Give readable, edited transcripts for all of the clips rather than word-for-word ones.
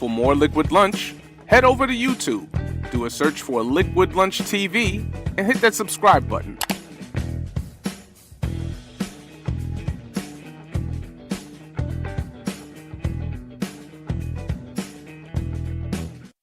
For more Liquid Lunch, head over to YouTube, do a search for Liquid Lunch TV, and hit that subscribe button.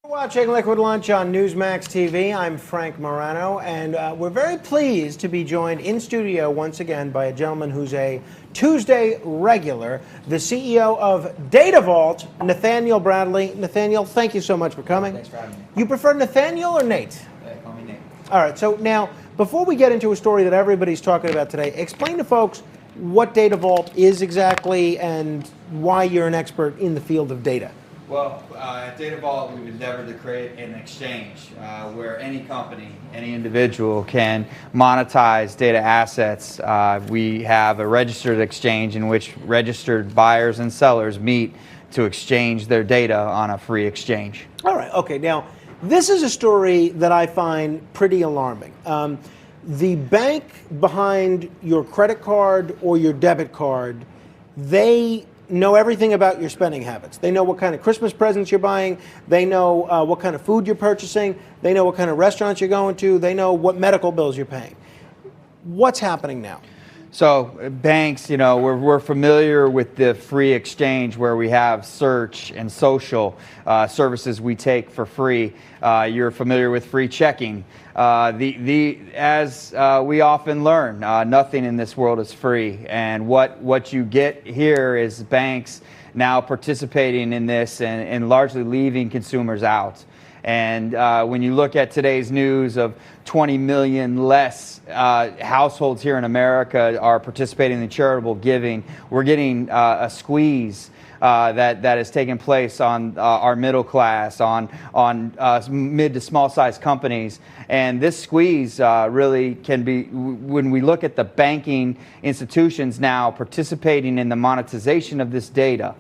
Watching Liquid Lunch on Newsmax TV. I'm Frank Morano, and we're very pleased to be joined in studio once again by a gentleman who's a Tuesday regular, the CEO of Datavault, Nathaniel Bradley. Nathaniel, thank you so much for coming. Thanks for having me. You prefer Nathaniel or Nate? Call me Nate. All right, so now, before we get into a story that everybody's talking about today, explain to folks what Datavault is exactly and why you're an expert in the field of data. Well, at Datavault, we've endeavored to create an exchange where any company, any individual can monetize data assets. We have a registered exchange in which registered buyers and sellers meet to exchange their data on a free exchange. All right, okay. Now, this is a story that I find pretty alarming. The bank behind your credit card or your debit card, they know everything about your spending habits. They know what kind of Christmas presents you're buying. They know what kind of food you're purchasing. They know what kind of restaurants you're going to. They know what medical bills you're paying. What's happening now? So banks, we're familiar with the free exchange where we have search and social services we take for free. You're familiar with free checking. As we often learn, nothing in this world is free. And what you get here is banks now participating in this and largely leaving consumers out. And when you look at today's news of 20 million less households here in America are participating in charitable giving, we're getting a squeeze that is taking place on our middle class, on mid to small size companies. And this squeeze really can be, when we look at the banking institutions now participating in the monetization of this data,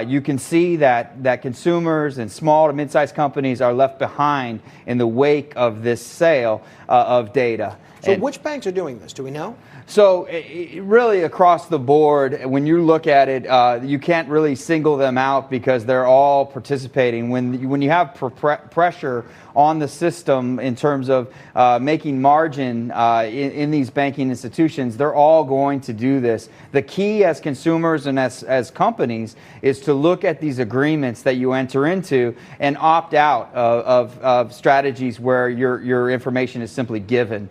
you can see that consumers and small to mid-sized companies are left behind in the wake of this sale of data. So which banks are doing this? Do we know? So really across the board, when you look at it, you can't really single them out because they're all participating. When you have pressure on the system in terms of making margin in these banking institutions, they're all going to do this. The key as consumers and as companies is to look at these agreements that you enter into and opt out of strategies where your information is simply given.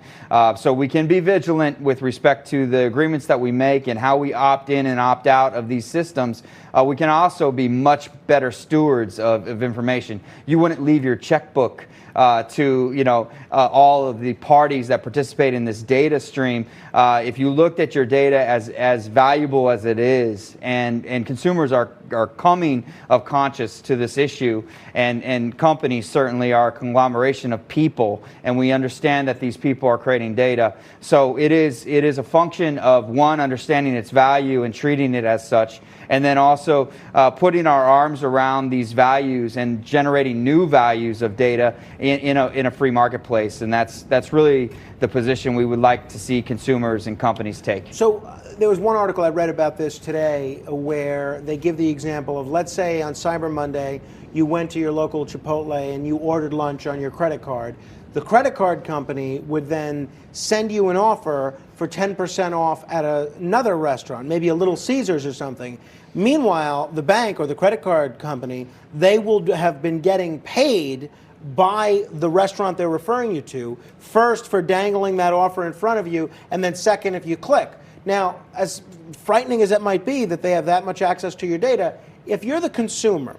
So we can be vigilant with respect to the agreements that we make and how we opt in and opt out of these systems. We can also be much better stewards of information. You wouldn't leave your checkbook to all of the parties that participate in this data stream. If you looked at your data as valuable as it is, and consumers are coming of conscious to this issue, and companies certainly are a conglomeration of people, and we understand that these people are creating data. So it is a function of, one, understanding its value and treating it as such, and then also putting our arms around these values and generating new values of data in a free marketplace. And that's really the position we would like to see consumers and companies take. So there was one article I read about this today where they give the example of, let's say on Cyber Monday, you went to your local Chipotle and you ordered lunch on your credit card. The credit card company would then send you an offer for 10% off at another restaurant, maybe a Little Caesars or something. Meanwhile, the bank or the credit card company, they will have been getting paid by the restaurant they're referring you to, first for dangling that offer in front of you, and then second if you click. Now, as frightening as it might be that they have that much access to your data, if you're the consumer,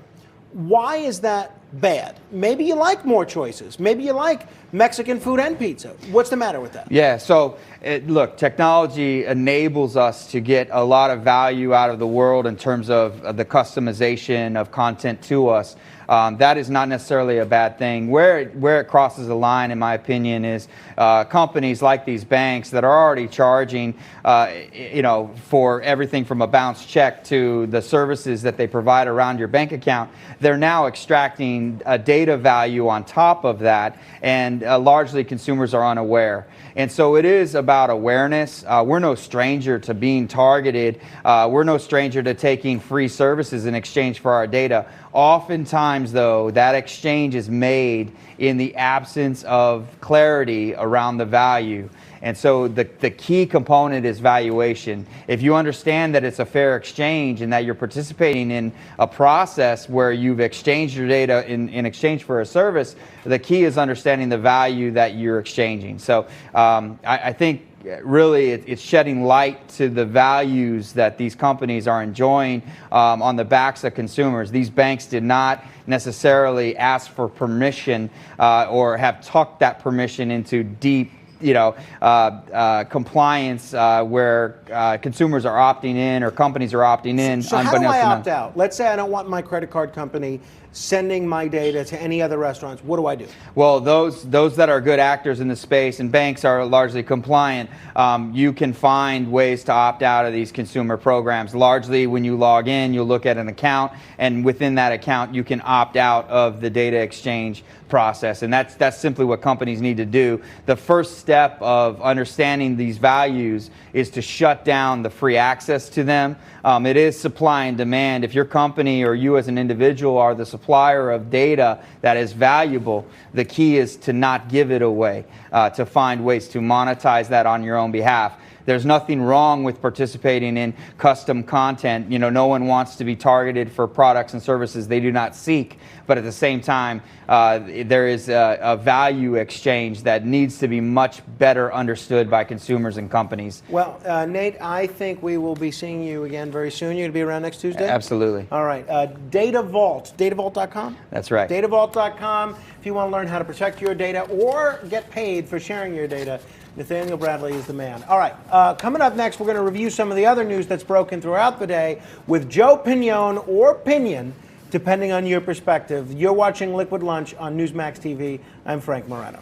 why is that bad? Maybe you like more choices. Maybe you like Mexican food and pizza. What's the matter with that? Yeah, so look, technology enables us to get a lot of value out of the world in terms of the customization of content to us. That is not necessarily a bad thing. Where it crosses the line, in my opinion, is companies like these banks that are already charging, for everything from a bounce check to the services that they provide around your bank account. They're now extracting data value on top of that, and largely consumers are unaware. And so it is about awareness. We're no stranger to being targeted. We're no stranger to taking free services in exchange for our data. Oftentimes, though, that exchange is made in the absence of clarity around the value. And so the key component is valuation. If you understand that it's a fair exchange and that you're participating in a process where you've exchanged your data in exchange for a service, the key is understanding the value that you're exchanging. So I think really it's shedding light to the values that these companies are enjoying on the backs of consumers. These banks did not necessarily ask for permission or have tucked that permission into deep compliance where consumers are opting in or companies are opting in. So how do I opt out? Let's say I don't want my credit card company sending my data to any other restaurants. What do I do? Well, those that are good actors in the space, and banks are largely compliant, you can find ways to opt out of these consumer programs. Largely, when you log in, you'll look at an account, and within that account, you can opt out of the data exchange process, and that's simply what companies need to do. The first step of understanding these values is to shut down the free access to them. It is supply and demand. If your company or you as an individual are the supplier of data that is valuable, the key is to not give it away, to find ways to monetize that on your own behalf. There's nothing wrong with participating in custom content. No one wants to be targeted for products and services they do not seek. But at the same time, there is a value exchange that needs to be much better understood by consumers and companies. Well, Nate, I think we will be seeing you again very soon. You're going to be around next Tuesday? Absolutely. All right. Data Vault, datavault.com? That's right. Datavault.com. If you want to learn how to protect your data or get paid for sharing your data, Nathaniel Bradley is the man. All right, coming up next, we're going to review some of the other news that's broken throughout the day with Joe Pignon or Pinion, depending on your perspective. You're watching Liquid Lunch on Newsmax TV. I'm Frank Morano.